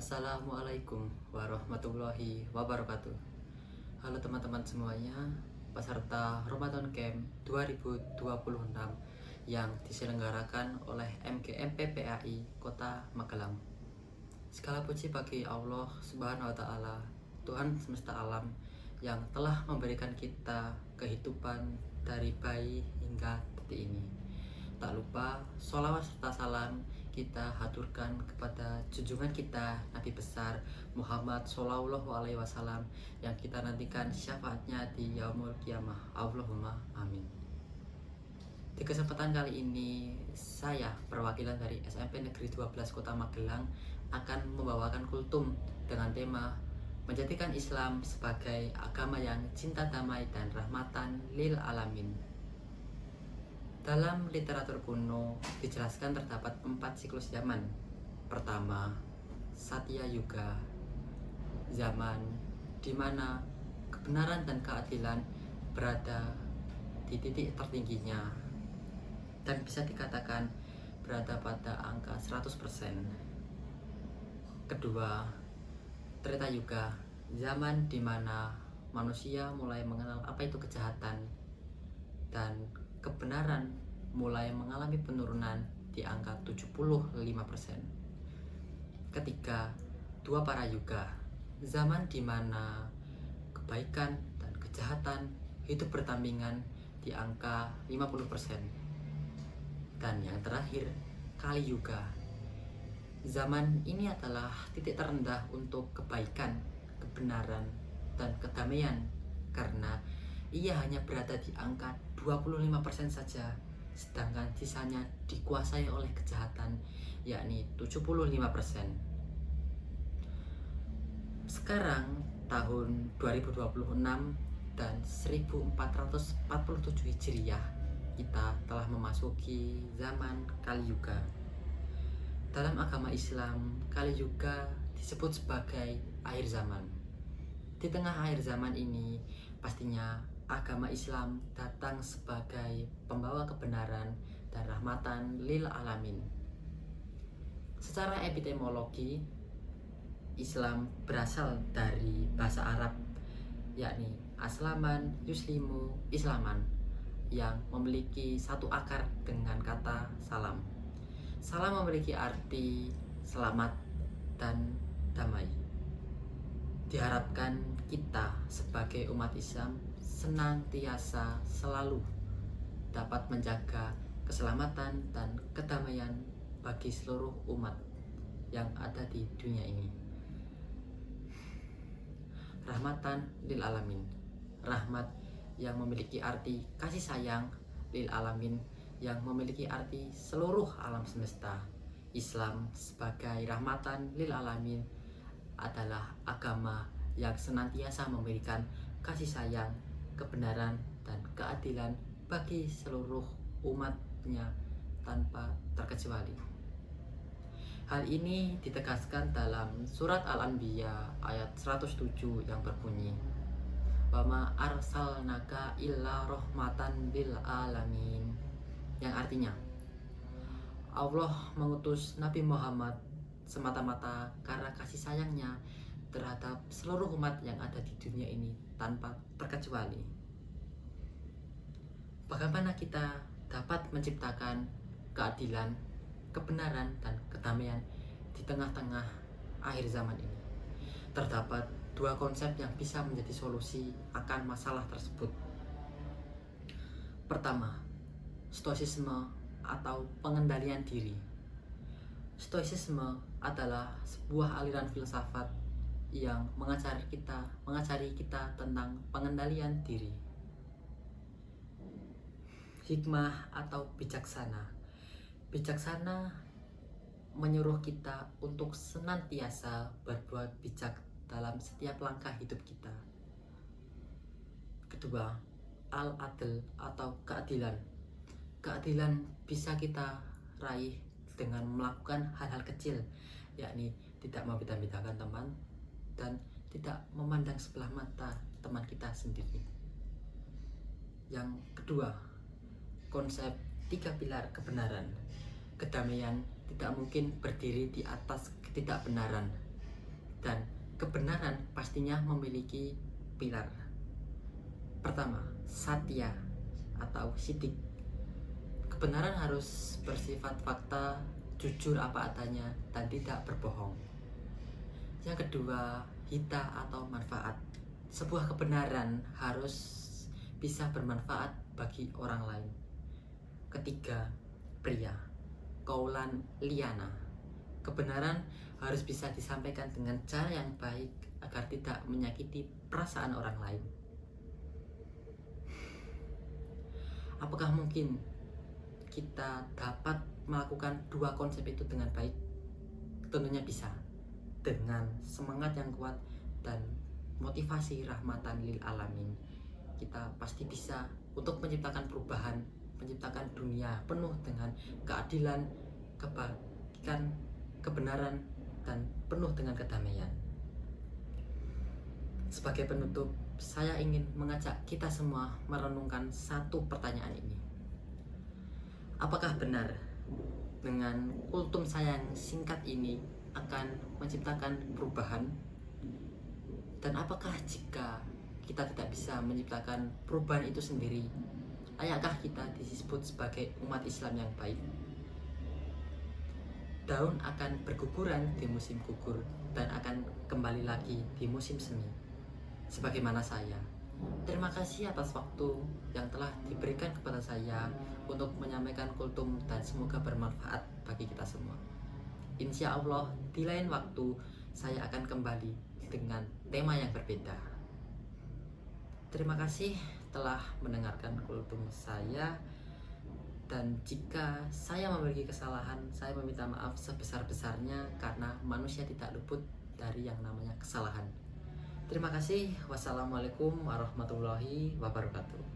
Assalamualaikum warahmatullahi wabarakatuh. Halo teman-teman semuanya, peserta Ramadan Camp 2026 yang diselenggarakan oleh MGMP PAI Kota Magelang. Segala puji bagi Allah Subhanahu wa Ta'ala, Tuhan semesta alam, yang telah memberikan kita kehidupan dari bayi hingga detik ini. Tak lupa sholawat serta salam kita haturkan kepada junjungan kita Nabi besar Muhammad Shallallahu Alaihi Wasallam yang kita nantikan syafaatnya di yaumul kiamah. Allahumma amin. Di kesempatan kali ini, saya perwakilan dari SMP Negeri 12 Kota Magelang akan membawakan kultum dengan tema menjadikan Islam sebagai agama yang cinta damai dan rahmatan lil alamin. Dalam literatur kuno dijelaskan terdapat 4 siklus zaman. Pertama, Satya Yuga, zaman di mana kebenaran dan keadilan berada di titik tertingginya dan bisa dikatakan berada pada angka 100%. Kedua, Treta Yuga, zaman di mana manusia mulai mengenal apa itu kejahatan dan kebenaran mulai mengalami penurunan di angka 75%. Ketiga, Dua Para Yuga, zaman di mana kebaikan dan kejahatan hidup berdampingan di angka 50%. Dan yang terakhir, Kali Yuga, zaman ini adalah titik terendah untuk kebaikan, kebenaran, dan kedamaian karena ia hanya berada di angka 25% saja, sedangkan sisanya dikuasai oleh kejahatan, yakni 75%. Sekarang tahun 2026 dan 1447 Hijriah, kita telah memasuki zaman Kali Yuga. Dalam agama Islam, Kali Yuga disebut sebagai akhir zaman. Di tengah akhir zaman ini, pastinya agama Islam datang sebagai pembawa kebenaran dan rahmatan lil alamin. Secara epistemologi, Islam berasal dari bahasa Arab, yakni aslaman yuslimu islaman, yang memiliki satu akar dengan kata salam. Salam memiliki arti selamat dan damai. Diharapkan kita sebagai umat Islam senantiasa selalu dapat menjaga keselamatan dan kedamaian bagi seluruh umat yang ada di dunia ini. Rahmatan lil alamin, rahmat yang memiliki arti kasih sayang, lil alamin yang memiliki arti seluruh alam semesta. Islam sebagai rahmatan lil alamin adalah agama yang senantiasa memberikan kasih sayang, kebenaran, dan keadilan bagi seluruh umatnya tanpa terkecuali. Hal ini ditegaskan dalam surat Al-Anbiya ayat 107 yang berbunyi, "Wa ma arsalnaka illa rahmatan lil alamin", yang artinya Allah mengutus Nabi Muhammad semata-mata karena kasih sayangnya terhadap seluruh umat yang ada di dunia ini tanpa terkecuali. Bagaimana kita dapat menciptakan keadilan, kebenaran, dan kedamaian di tengah-tengah akhir zaman ini? Terdapat dua konsep yang bisa menjadi solusi akan masalah tersebut. Pertama, stoisisme atau pengendalian diri. Stoisisme adalah sebuah aliran filsafat yang mengajari kita tentang pengendalian diri. Hikmah atau bijaksana. Bijaksana menyuruh kita untuk senantiasa berbuat bijak dalam setiap langkah hidup kita. Kedua, al-adl atau keadilan. Keadilan bisa kita raih dengan melakukan hal-hal kecil, yakni tidak membeda-bedakan teman dan tidak memandang sebelah mata teman kita sendiri. Yang kedua, konsep 3 pilar kebenaran. Kedamaian tidak mungkin berdiri di atas ketidakbenaran. Kebenaran pastinya memiliki pilar. Pertama, satya atau sidik. Kebenaran harus bersifat fakta, jujur apa adanya, dan tidak berbohong. Yang kedua, hita atau manfaat. Sebuah kebenaran harus bisa bermanfaat bagi orang lain. Ketiga, pria. Kaulan liana. Kebenaran harus bisa disampaikan dengan cara yang baik agar tidak menyakiti perasaan orang lain. Apakah mungkin kita dapat melakukan dua konsep itu dengan baik? Tentunya bisa. Dengan semangat yang kuat dan motivasi rahmatan lil alamin, kita pasti bisa untuk menciptakan perubahan, menciptakan dunia penuh dengan keadilan, kebaikan, kebenaran, dan penuh dengan kedamaian. Sebagai penutup, saya ingin mengajak kita semua merenungkan satu pertanyaan ini. Apakah benar dengan kultum saya yang singkat ini akan menciptakan perubahan? Dan apakah jika kita tidak bisa menciptakan perubahan itu sendiri, layakkah kita disebut sebagai umat Islam yang baik? Daun akan berguguran di musim gugur dan akan kembali lagi di musim semi. Sebagaimana saya, terima kasih atas waktu yang telah diberikan kepada saya untuk menyampaikan kultum dan semoga bermanfaat bagi kita semua. Insya Allah di lain waktu saya akan kembali dengan tema yang berbeda. Terima kasih telah mendengarkan kultum saya, dan jika saya memiliki kesalahan, saya meminta maaf sebesar-besarnya karena manusia tidak luput dari yang namanya kesalahan. Terima kasih. Wassalamualaikum warahmatullahi wabarakatuh.